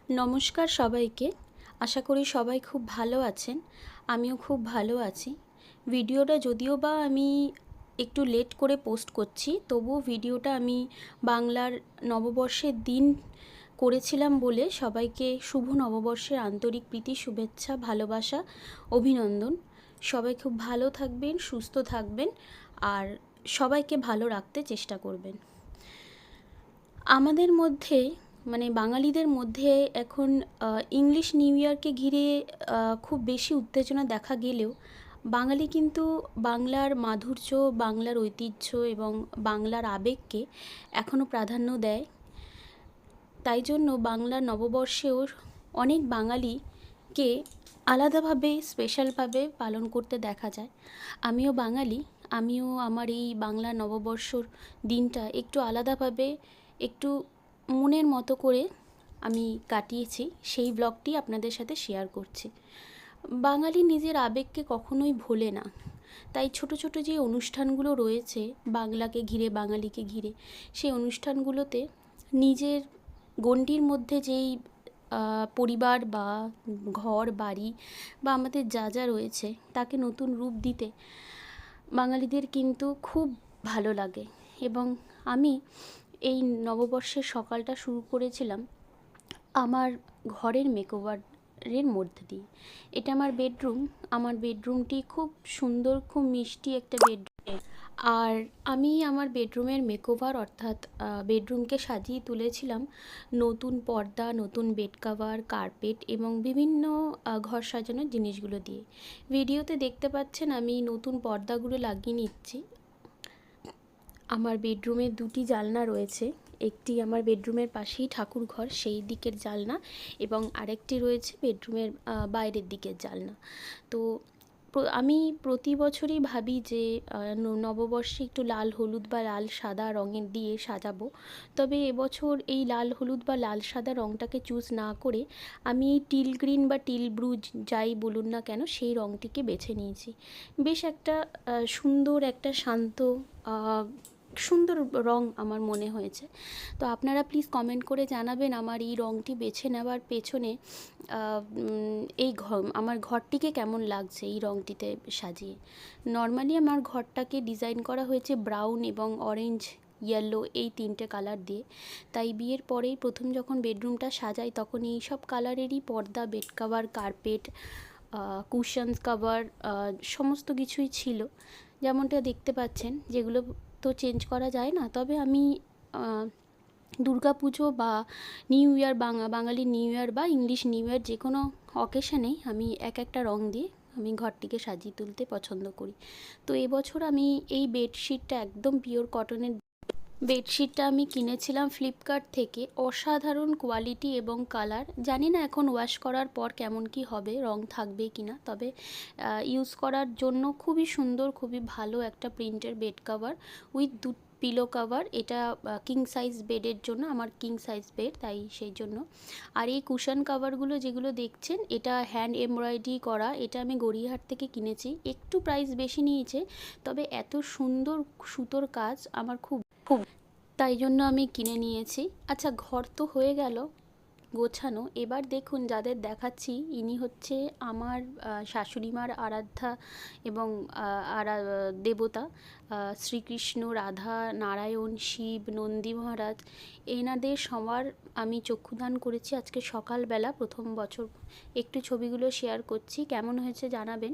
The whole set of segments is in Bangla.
নমস্কার সবাইকে। আশা করি সবাই খুব ভালো আছেন। আমিও খুব ভালো আছি। ভিডিওটা যদিও বা আমি একটু লেট করে পোস্ট করছি, তবুও ভিডিওটা আমি বাংলার নববর্ষের দিন করেছিলাম বলে সবাইকে শুভ নববর্ষের আন্তরিক প্রীতি, শুভেচ্ছা, ভালোবাসা, অভিনন্দন। সবাই খুব ভালো থাকবেন, সুস্থ থাকবেন আর সবাইকে ভালো রাখতে চেষ্টা করবেন। আমাদের মধ্যে বাঙালিদের মধ্যে এখন ইংলিশ নিউ ইয়ারকে ঘিরে খুব বেশি উত্তেজনা দেখা গেলেও বাঙালি কিন্তু বাংলার মাধুর্য, বাংলার ঐতিহ্য এবং বাংলার আবেগকে এখনও প্রাধান্য দেয়। তাই জন্য বাংলার নববর্ষেও অনেক বাঙালিকে আলাদাভাবে, স্পেশালভাবে পালন করতে দেখা যায়। আমিও বাঙালি, আমিও আমার এই বাংলা নববর্ষর দিনটা একটু আলাদাভাবে, একটু মনের মতো করে আমি কাটিয়েছি। সেই ব্লগটি আপনাদের সাথে শেয়ার করছি। বাঙালি নিজের আবেগকে কখনোই ভোলে না। তাই ছোট ছোট যে অনুষ্ঠানগুলো রয়েছে বাংলাকে ঘিরে, বাঙালিকে ঘিরে, সেই অনুষ্ঠানগুলোতে নিজের গণ্ডির মধ্যে যেই পরিবার বা ঘর বাড়ি বা আমাদের যা যা রয়েছে তাকে নতুন রূপ দিতে বাঙালিদের কিন্তু খুব ভালো লাগে। এবং আমি এই নববর্ষের সকালটা শুরু করেছিলাম আমার ঘরের মেকওভারের মধ্যে দিয়ে। এটা আমার বেডরুম। আমার বেডরুমটি খুব সুন্দর, খুব মিষ্টি একটা বেডরুম। আর আমি আমার বেডরুমের মেকওভার অর্থাৎ বেডরুমকে সাজিয়ে তুলেছিলাম নতুন পর্দা, নতুন বেড কাভার, কার্পেট এবং বিভিন্ন ঘর সাজানোর জিনিসগুলো দিয়ে। ভিডিওতে দেখতে পাচ্ছেন আমি নতুন পর্দাগুলো লাগিয়ে নিচ্ছি। আমার বেডরুমে দুটি জানলা রয়েছে। একটি আমার বেডরুমের পাশেই ঠাকুর ঘর, সেই দিকের জানলা, এবং আরেকটি রয়েছে বেডরুমের বাইরের দিকের জানলা। তো আমি প্রতি বছরই ভাবি যে নববর্ষে একটু লাল হলুদ বা লাল সাদা রঙের দিয়ে সাজাবো। তবে এবছর এই লাল হলুদ বা লাল সাদা রঙটাকে চুজ না করে আমি এই টিল গ্রিন বা টিল ব্লু যাই বলুন না কেন সেই রঙটিকে বেছে নিয়েছি। বেশ একটা সুন্দর, একটা শান্ত, সুন্দর রঙ আমার মনে হয়েছে। তো আপনারা প্লিজ কমেন্ট করে জানাবেন আমার এই রঙটি বেছে নেওয়ার পেছনে আমার ঘরটিকে কেমন লাগছে এই রঙটিতে সাজিয়ে। নর্মালি আমার ঘরটাকে ডিজাইন করা হয়েছে ব্রাউন এবং অরেঞ্জ, ইয়েলো, এই তিনটে কালার দিয়ে। তাই বিয়ের পরেই প্রথম যখন বেডরুমটা সাজাই তখন এই সব কালারেরই পর্দা, bed cover, carpet, Kushans cover সমস্ত কিছুই ছিল, যেমনটা দেখতে পাচ্ছেন। যেগুলো তো চেঞ্জ করা যায় না, তবে আমি দুর্গাপুজো বা নিউ ইয়ার, বাঙালি নিউ ইয়ার বা ইংলিশ নিউ ইয়ার যে কোনো অকেশনেই আমি এক একটা রঙ দিয়ে আমি ঘরটিকে সাজিয়ে তুলতে পছন্দ করি। তো এবছর আমি এই বেডশিটটা একদম পিওর কটনের বেডশিটটা আমি কিনেছিলাম ফ্লিপকার্ট থেকে। অসাধারণ কোয়ালিটি এবং কালার। জানি না এখন ওয়াশ করার পর কেমন কি হবে, রং থাকবে কি না, তবে ইউজ করার জন্য খুবই সুন্দর, খুবই ভালো একটা প্রিন্টের bed cover with pillow cover. এটা কিং সাইজ বেডের জন্য, আমার কিং সাইজ বেড, তাই সেই জন্য। আর এই কুশন কাভারগুলো যেগুলো দেখছেন, এটা হ্যান্ড এমব্রয়ডারি করা। এটা আমি গড়িয়াহাট থেকে কিনেছি। একটু প্রাইস বেশি নিয়েছে, তবে এত সুন্দর সুতোর কাজ আমার খুব, তাই জন্য আমি কিনে নিয়েছি। আচ্ছা, ঘর তো হয়ে গেল গোছানো। এবার দেখুন যাদের দেখাচ্ছি, ইনি হচ্ছে আমার শাশুড়ি মার আরাধ্যা এবং দেবতা, শ্রীকৃষ্ণ, রাধা, নারায়ণ, শিব, নন্দী মহারাজ। এনাদের সবার আমি চক্ষুদান করেছি আজকে সকালবেলা, প্রথম বছর। একটু ছবিগুলো শেয়ার করছি, কেমন হয়েছে জানাবেন।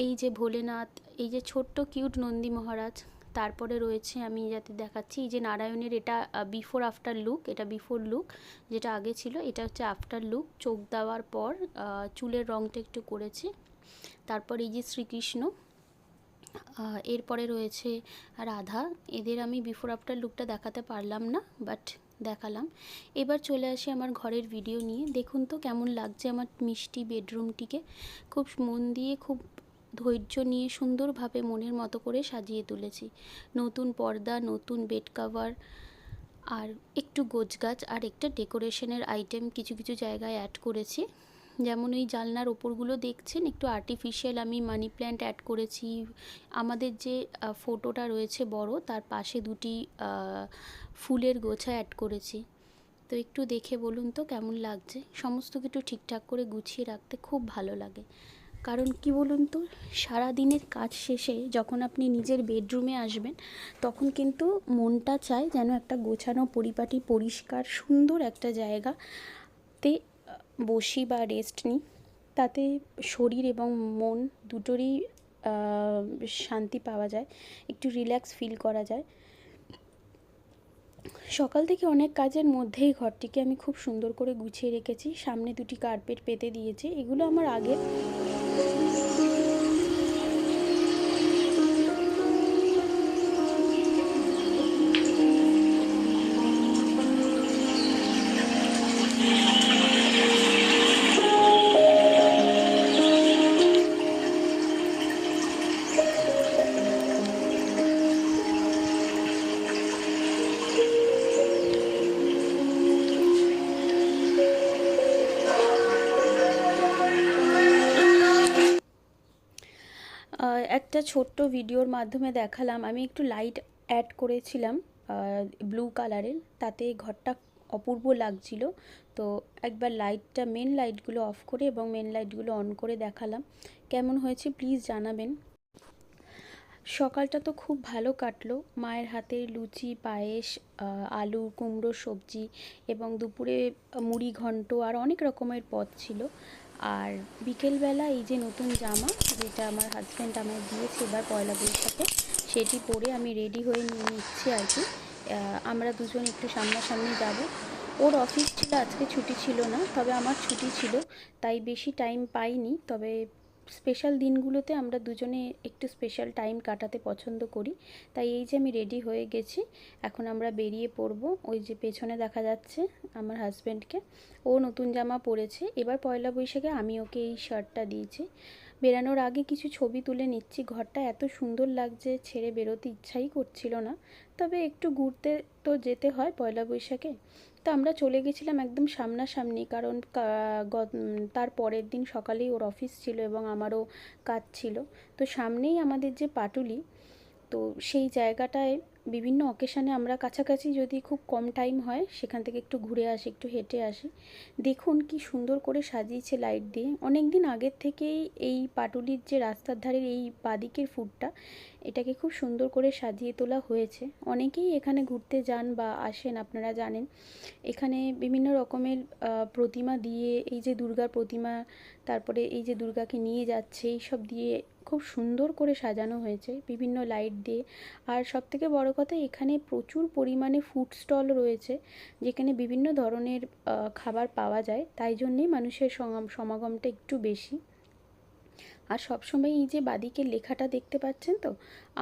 এই যে ভোলেনাথ, এই যে ছোট্ট কিউট নন্দী মহারাজ, তারপরে রয়েছে আমি যাতে দেখাচ্ছি এই যে নারায়ণের, এটা বিফোর আফটার লুক। এটা বিফোর লুক, যেটা আগে ছিল, এটা হচ্ছে আফটার লুক। চোখ দেওয়ার পর চুলের রঙটা একটু করেছি। তারপর এই যে শ্রীকৃষ্ণ, এরপরে রয়েছে রাধা। এদের আমি বিফোর আফটার লুকটা দেখাতে পারলাম না, বাট দেখালাম। এবার চলে আসি আমার ঘরের ভিডিও নিয়ে। দেখুন তো কেমন লাগছে আমার মিষ্টি বেডরুমটিকে। খুব মন দিয়ে, খুব ধৈর্য নিয়ে সুন্দরভাবে মনের মতো করে সাজিয়ে তুলেছি। নতুন পর্দা, নতুন বেড কাভার, আর একটু গোছগাছ আর একটা ডেকোরেশনের আইটেম কিছু কিছু জায়গায় অ্যাড করেছি। যেমন ওই জানলার ওপরগুলো দেখছেন, একটু আর্টিফিশিয়াল আমি মানি প্ল্যান্ট অ্যাড করেছি। আমাদের যে ফটোটা রয়েছে বড়, তার পাশে দুটি ফুলের গোছা অ্যাড করেছি। তো একটু দেখে বলুন তো কেমন লাগছে। সমস্ত কিছু ঠিকঠাক করে গুছিয়ে রাখতে খুব ভালো লাগে। কারণ কি বলুন তো, সারাদিনের কাজ শেষে যখন আপনি নিজের বেডরুমে আসবেন, তখন কিন্তু মনটা চায় যেন একটা গোছানো পরিপাটি পরিষ্কার সুন্দর একটা জায়গাতে বসি বা রেস্ট নিই। তাতে শরীর এবং মন দুটোরই শান্তি পাওয়া যায়, একটু রিল্যাক্স ফিল করা যায়। সকাল থেকে অনেক কাজের মধ্যেই ঘরটিকে আমি খুব সুন্দর করে গুছিয়ে রেখেছি। সামনে দুটি কার্পেট পেতে দিয়েছি, এগুলো আমার আগের। একটা ছোট্ট ভিডিওর মাধ্যমে দেখালাম, আমি একটু লাইট অ্যাড করেছিলাম ব্লু কালারের, তাতে ঘরটা অপূর্ব লাগছিল। তো একবার লাইটটা, মেন লাইটগুলো অফ করে এবং মেন লাইটগুলো অন করে দেখালাম। কেমন হয়েছে প্লিজ জানাবেন। সকালটা তো খুব ভালো কাটলো। মায়ের হাতের লুচি, পায়েস, আলু কুমড়ো সবজি এবং দুপুরে মুড়ি ঘন্ট আর অনেক রকমের পদ ছিল। আর বিকেলবেলা এই যে নতুন জামা, যেটা আমার হাজব্যান্ড আমায় দিয়েছে এবার পয়লা বৈশাখে, সেটি পরে আমি রেডি হয়ে নিয়ে নিচ্ছি আর কি। আমরা দুজন একটু সামনাসামনি যাব। ওর অফিস ছিল, আজকে ছুটি ছিল না, তবে আমার ছুটি ছিল, তাই বেশি টাইম পাইনি। তবে স্পেশাল দিনগুলোতে আমরা দুজনে একটু স্পেশাল টাইম কাটাতে পছন্দ করি। তাই এই যে আমি রেডি হয়ে গেছি, এখন আমরা বেরিয়ে পড়ব। ওই যে পেছনে দেখা যাচ্ছে আমার হাজব্যান্ডকে, ও নতুন জামা পরেছে। এবার পয়লা বৈশাখে আমি ওকে এই শার্টটা দিয়েছি। বেরানোর আগে কিছু ছবি তুলে নিচ্ছি। ঘরটা এত সুন্দর লাগছে, ছেড়ে বেরোতে ইচ্ছাই করছিল না। তবে একটু ঘুরতে তো যেতে হয় পয়লা বৈশাখে। তো আমরা চলে গেছিলাম একদম সামনাসামনি, কারণ তার পরের দিন সকালেই ওর অফিস ছিল এবং আমারও কাজ ছিল। তো সামনেই আমাদের যে পাটুলি, তো সেই জায়গাটায় বিভিন্ন অকেশানে আমরা কাছাকাছি, যদি খুব কম টাইম হয় সেখান থেকে একটু ঘুরে আসি, একটু হেঁটে আসি। দেখুন কি সুন্দর করে সাজিয়েছে লাইট দিয়ে। অনেক দিন আগের থেকেই এই পাটুলির যে রাস্তার ধারের এই বাদিকের ফুটটা, এটাকে খুব সুন্দর করে সাজিয়ে তোলা হয়েছে। অনেকেই এখানে ঘুরতে যান বা আসেন, আপনারা জানেন। এখানে বিভিন্ন রকমের প্রতিমা দিয়ে, এই যে দুর্গার প্রতিমা, তারপরে এই যে দুর্গাকে নিয়ে যাচ্ছে, এই সব দিয়ে খুব সুন্দর করে সাজানো হয়েছে বিভিন্ন লাইট দিয়ে। আর সবথেকে বড় কথা, এখানে প্রচুর পরিমাণে ফুড স্টল রয়েছে, যেখানে বিভিন্ন ধরনের খাবার পাওয়া যায়, তাই জন্যেই মানুষের সমাগমটা একটু বেশি। আর সবসময় এই যে বাদিকে লেখাটা দেখতে পাচ্ছেন তো,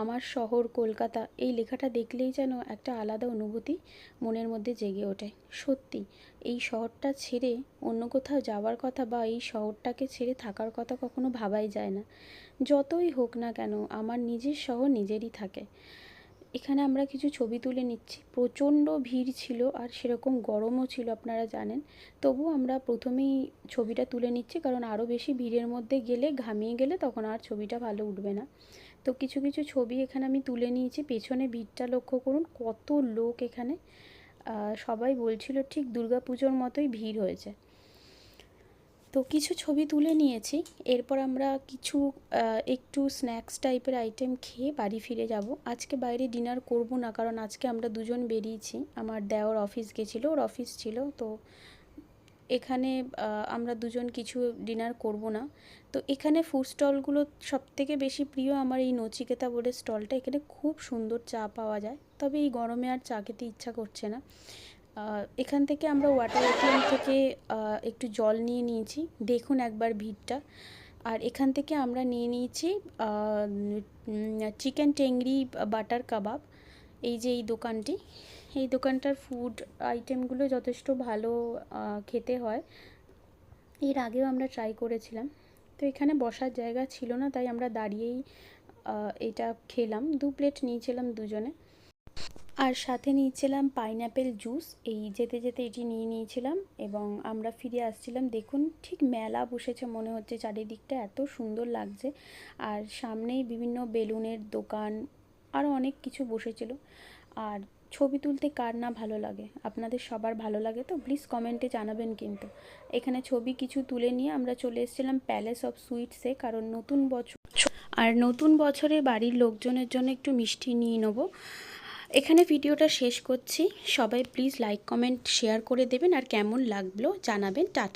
আমার শহর কলকাতা, এই লেখাটা দেখলেই যেন একটা আলাদা অনুভূতি মনের মধ্যে জেগে ওঠে। সত্যি এই শহরটা ছেড়ে অন্য কোথাও যাওয়ার কথা বা এই শহরটাকে ছেড়ে থাকার কথা কখনো ভাবাই যায় না। যতই হোক না কেন, আমার নিজের শহর নিজেরই থাকে। এখানে আমরা কিছু ছবি তুলে নিচ্ছি। প্রচণ্ড ভিড় ছিল আর সেরকম গরমও ছিল, আপনারা জানেন। তবুও আমরা প্রথমেই ছবিটা তুলে নিচ্ছি, কারণ আরও বেশি ভিড়ের মধ্যে গেলে, ঘামিয়ে গেলে তখন আর ছবিটা ভালো উঠবে না। তো কিছু কিছু ছবি এখানে আমি তুলে নিয়েছি। পেছনে ভিড়টা লক্ষ্য করুন, কত লোক এখানে। সবাই বলছিল ঠিক দুর্গাপুজোর মতোই ভিড় হয়েছে। তো কিছু ছবি তুলে নিয়েছি। এরপর আমরা কিছু একটু স্ন্যাক্স টাইপের আইটেম খেয়ে বাড়ি ফিরে যাব। আজকে বাইরে ডিনার করব না, কারণ আজকে আমরা দুজন বেরিয়েছি। আমার দেওর অফিস গেছিলো, ওর অফিস ছিল, তো এখানে আমরা দুজন কিছু ডিনার করব না। তো এখানে ফুড স্টলগুলো সবথেকে বেশি প্রিয় আমার এই নচিকেতা বলে স্টলটা। এখানে খুব সুন্দর চা পাওয়া যায়, তবে এই গরমে আর চা খেতে ইচ্ছা করছে না। এখান থেকে আমরা ওয়াটার এটিএম থেকে একটু জল নিয়ে নিয়েছি। দেখুন একবার ভিড়টা। আর এখান থেকে আমরা নিয়ে নিয়েছি চিকেন টেংরি বাটার কাবাব। এই যে এই দোকানটি, এই দোকানটার ফুড আইটেমগুলো যথেষ্ট ভালো খেতে হয়। এর আগেও আমরা ট্রাই করেছিলাম। তো এখানে বসার জায়গা ছিল না, তাই আমরা দাঁড়িয়েই এটা খেলাম। 2 প্লেট নিয়েছিলাম দুজনে। আর সাথে নিয়েছিলাম পাইনঅ্যাপেল জুস। এই যেতে যেতে এটি নিয়ে নিয়েছিলাম এবং আমরা ফিরে আসছিলাম। দেখুন ঠিক মেলা বসেছে মনে হচ্ছে, চারিদিকটা এত সুন্দর লাগছে। আর সামনেই বিভিন্ন বেলুনের দোকান, আরও অনেক কিছু বসেছিল। আর ছবি তুলতে কার না ভালো লাগে, আপনাদের সবার ভালো লাগে তো প্লিজ কমেন্টে জানাবেন কিন্তু। এখানে ছবি কিছু তুলে নিয়ে আমরা চলে এসেছিলাম প্যালেস অফ সুইটসে, কারণ নতুন বছর আর নতুন বছরে বাড়ির লোকজনের জন্য একটু মিষ্টি নিয়ে নেবো। এখানে ভিডিওটা শেষ করছি। সবাই প্লিজ লাইক কমেন্ট শেয়ার করে দেবেন আর কেমন লাগলো জানাবেন। টাটা।